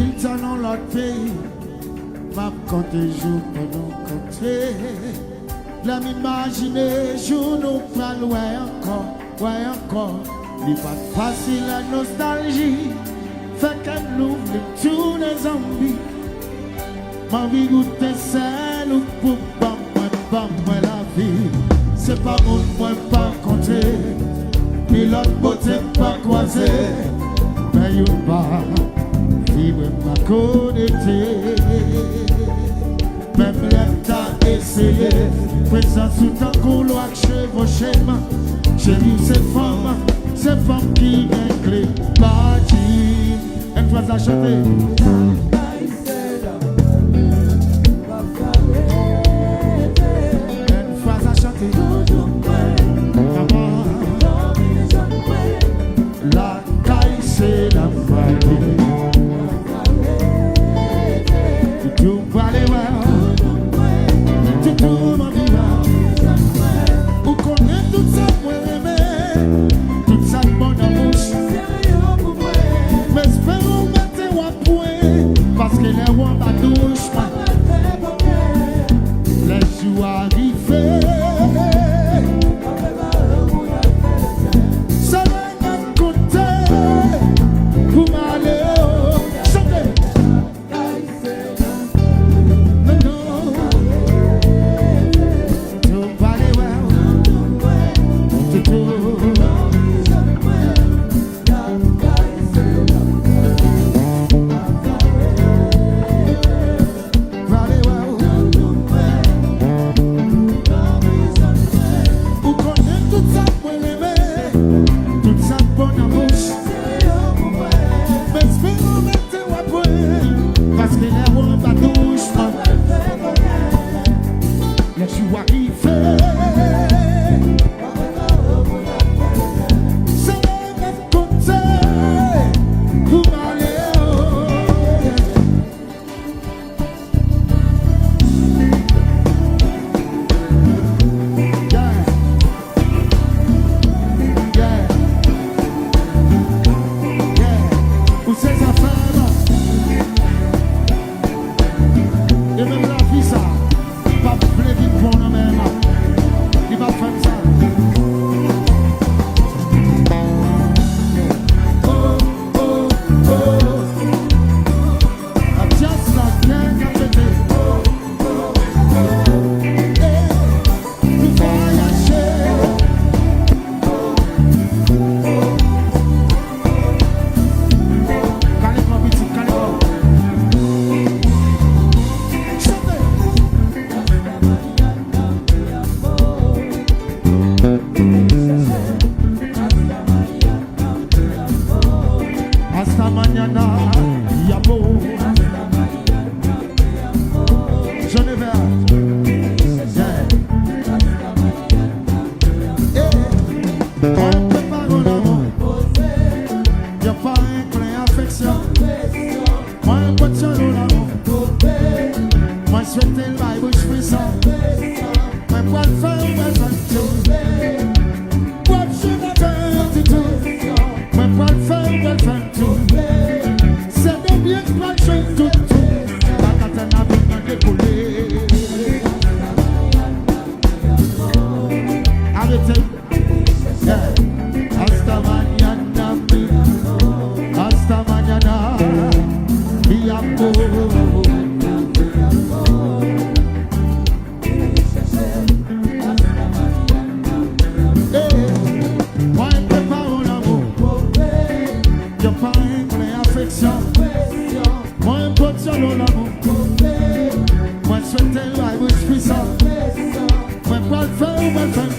Milton dans l'autre pays, m'a compté jour pour nous compter. La m'imaginer jour nous parle, ouais encore. Il pas facile la nostalgie, fait qu'elle nous oublie tous les zombies. Ma vie goûter celle ou pour bam la vie. C'est pas mon point pas compter, ni l'autre beauté pas croisé. Mais you pas vivre ma connecté. Même l'État essayé, présent sous ta couloir chevauché. Chérie, c'est femme qui m'éclaire. Parti, elle doit acheter. La caille c'est la famille. Tout va aller voir, tout va vivre. Vous connaissez tout ça pour aimer, tout ça bon amour. Mais espérons mettre un point, parce que les rois ma douche, les jours arrivés. Hasta mañana, y amor. Geneviève, on prépare un amour. Y'a pas un plein affection. Moi, un peu de son amour. Moi, je souhaite le bail bouche puissant. Moi, pour le faire, moi, je vais tout. Moi, je vais faire tout. Moi, pour le faire, moi, je vais tout. C'est de bien que moi, je vais tout. La catane a bien décollé. Arrêtez. Hasta mañana, hasta mañana, mi amor. Moi, je prépare un amour. Y'a pas un plein affection. Moi, je porte sur l'amour. Moi, je souhaite la bouche puissante. Moi, je peux le faire ou me faire.